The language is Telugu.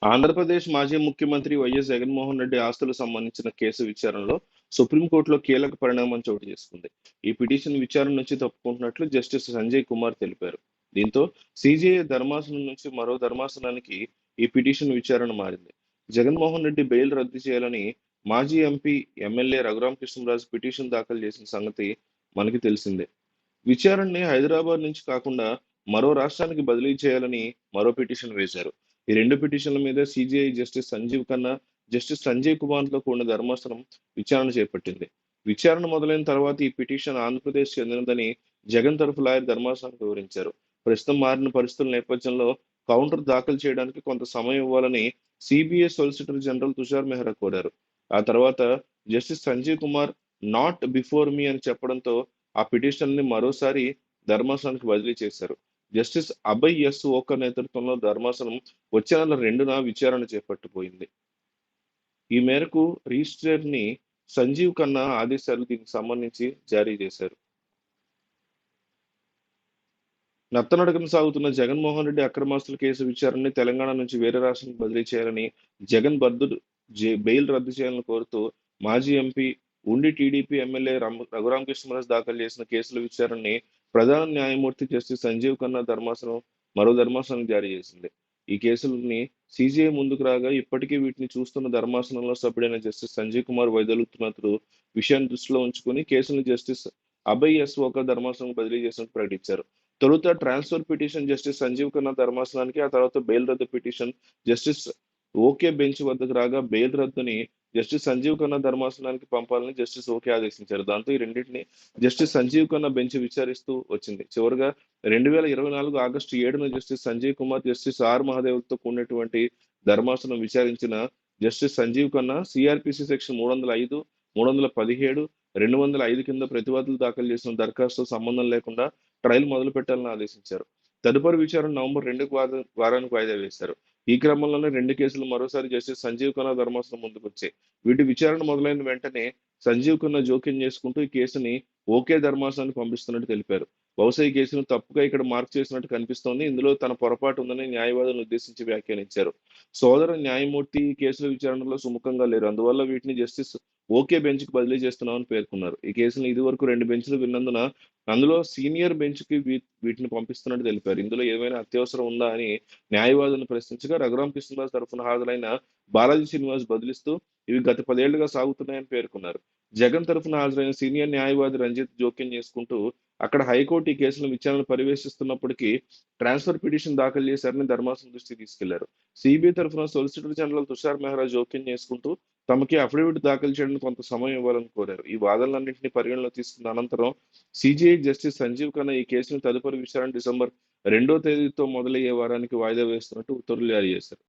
ఆంధ్రప్రదేశ్ మాజీ ముఖ్యమంత్రి వైఎస్ జగన్మోహన్ రెడ్డి ఆస్తులకు సంబంధించిన కేసు విచారణలో సుప్రీంకోర్టులో కీలక పరిణామం చోటు చేసుకుంది. ఈ పిటిషన్ విచారణ నుంచి తప్పుకుంటున్నట్లు జస్టిస్ సంజయ్ కుమార్ తెలిపారు. దీంతో సిజేఐ ధర్మాసనం నుంచి మరో ధర్మాసనానికి ఈ పిటిషన్ విచారణ మారింది. జగన్మోహన్ రెడ్డి బెయిల్ రద్దు చేయాలని మాజీ ఎంపీ, ఎమ్మెల్యే రఘురామకృష్ణరాజు పిటిషన్ దాఖలు చేసిన సంగతి మనకి తెలిసిందే. విచారణని హైదరాబాద్ నుంచి కాకుండా మరో రాష్ట్రానికి బదిలీ చేయాలని మరో పిటిషన్ వేశారు. ఈ రెండు పిటిషన్ల మీద CJI justice Sanjiv Khanna, justice Sanjay కుమార్‌తో కూడిన ధర్మాసనం విచారణ చేపట్టింది. విచారణ మొదలైన తర్వాత ఈ పిటిషన్ ఆంధ్రప్రదేశ్ చెందినదని జగన్ తరఫు లాయర్ ధర్మాసనానికి వివరించారు. ప్రస్తుతం మారిన పరిస్థితుల నేపథ్యంలో కౌంటర్ దాఖలు చేయడానికి కొంత సమయం ఇవ్వాలని CBI solicitor general Tushar Mehra కోరారు. ఆ తర్వాత justice Sanjay Kumar not before me అని చెప్పడంతో ఆ పిటిషన్‌ని మరోసారి ధర్మాసనానికి బదిలీ చేశారు. జస్టిస్ అభయ్ ఎస్ ఓకా నేతృత్వంలో ధర్మాసనం వచ్చే నెల 2న విచారణ చేపట్టబోయింది. ఈ మేరకు రిజిస్ట్రార్‌ని సంజీవ్ ఖన్నా ఆదేశాలు దీనికి సంబంధించి జారీ చేశారు. నత్తనడకన సాగుతున్న జగన్మోహన్ రెడ్డి అక్రమాస్తుల కేసు విచారణని తెలంగాణ నుంచి వేరే రాష్ట్రానికి బదిలీ చేయాలని, జగన్ బెయిల్ రద్దు చేయాలని కోరుతూ మాజీ ఎంపీ, ఉండి టీడీపీ ఎమ్మెల్యే రఘురామకృష్ణరాజు దాఖలు చేసిన కేసుల విచారణని ప్రధాన న్యాయమూర్తి జస్టిస్ సంజీవ్ ఖన్నా ధర్మాసనం మరో ధర్మాసనానికి జారీ చేసింది. ఈ కేసులని సీజీఐ ముందుకు రాగా ఇప్పటికీ వీటిని చూస్తున్న ధర్మాసనంలో సభ్యుడైన జస్టిస్ సంజయ్ కుమార్ వైదొలుగుతున్నట్లు విషయాన్ని దృష్టిలో ఉంచుకొని కేసును జస్టిస్ అభయ్ ఎస్ ఓకా ధర్మాసనం బదిలీ చేసినట్టు ప్రకటించారు. తొలుత transfer petition justice Sanjiv Khanna ధర్మాసనానికి, ఆ తర్వాత బెయిల్ రద్దు పిటిషన్ జస్టిస్ ఓకే బెంచ్ వద్దకు రాగా బెయిల్ రద్దుని జస్టిస్ సంజీవ్ ఖన్నా ధర్మాసనానికి పంపాలని జస్టిస్ ఓకే ఆదేశించారు. దాంతో ఈ రెండింటిని జస్టిస్ సంజీవ్ ఖన్నా బెంచ్ విచారిస్తూ వచ్చింది. చివరగా 2024 ఆగస్టు 7న justice Sanjay Kumar, justice R మహదేవ్‌తో కూడినటువంటి ధర్మాసనం విచారించిన justice Sanjiv Khanna CrPC section 305, 317, 205 కింద ప్రతివాదులు దాఖలు చేసిన దరఖాస్తుతో సంబంధం లేకుండా ట్రయల్ మొదలుపెట్టాలని ఆదేశించారు. తదుపరి విచారణ నవంబర్ 2కు వారానికి వాయిదా వేశారు. ఈ క్రమంలోనే 2 కేసులు మరోసారి జస్టిస్ సంజీవ్ ఖన్నా ధర్మాసనం ముందుకొచ్చాయి. వీటి విచారణ మొదలైన వెంటనే సంజీవ్ ఖన్నా జోక్యం చేసుకుంటూ ఈ కేసుని ఓకే ధర్మాసనానికి పంపిస్తున్నట్టు తెలిపారు. బహుశా ఈ కేసును తప్పుగా ఇక్కడ మార్క్ చేసినట్టు కనిపిస్తోంది. ఇందులో తన పొరపాటు ఉందని న్యాయవాదులను ఉద్దేశించి వ్యాఖ్యానించారు. సోదర న్యాయమూర్తి ఈ కేసుల విచారణలో సుముఖంగా లేరు. అందువల్ల వీటిని జస్టిస్ ఓకే బెంచ్‌కి బదిలీ చేస్తున్నామని పేర్కొన్నారు. ఈ కేసును ఇదివరకు 2 బెంచ్‌లు విన్నందున అందులో సీనియర్ బెంచ్‌కి వీటిని పంపిస్తున్నట్టు తెలిపారు. ఇందులో ఏమైనా అత్యవసరం ఉందా అని న్యాయవాదులను ప్రశ్నించగా రఘురామకృష్ణరాజు తరఫున హాజరైన బాలాజీ శ్రీనివాస్ బదులిస్తూ ఇవి గత 10 ఏళ్లుగా సాగుతున్నాయని పేర్కొన్నారు. జగన్ తరఫున హాజరైన సీనియర్ న్యాయవాది రంజిత్ జోక్యం చేసుకుంటూ అక్కడ హైకోర్టు ఈ కేసుల విచారణ పర్యవేక్షిస్తున్నప్పటికీ ట్రాన్స్ఫర్ పిటిషన్ దాఖలు చేశారని ధర్మాసనం దృష్టికి తీసుకెళ్లారు. సిబిఐ తరఫున సొలిసిటర్ జనరల్ తుషార్ మెహ్రా జోక్యం చేసుకుంటూ తమకి అఫిడవిట్ దాఖలు చేయడానికి కొంత సమయం ఇవ్వాలని కోరారు. ఈ వాదనలన్నింటినీ పరిగణలోకి తీసుకున్న అనంతరం సిజేఐ జస్టిస్ సంజీవ్ ఖన్నా ఈ కేసును తదుపరి విచారణ డిసెంబర్ 2వ తేదీతో మొదలయ్యే వారానికి వాయిదా వేస్తున్నట్టు ఉత్తర్వులు జారీ చేశారు.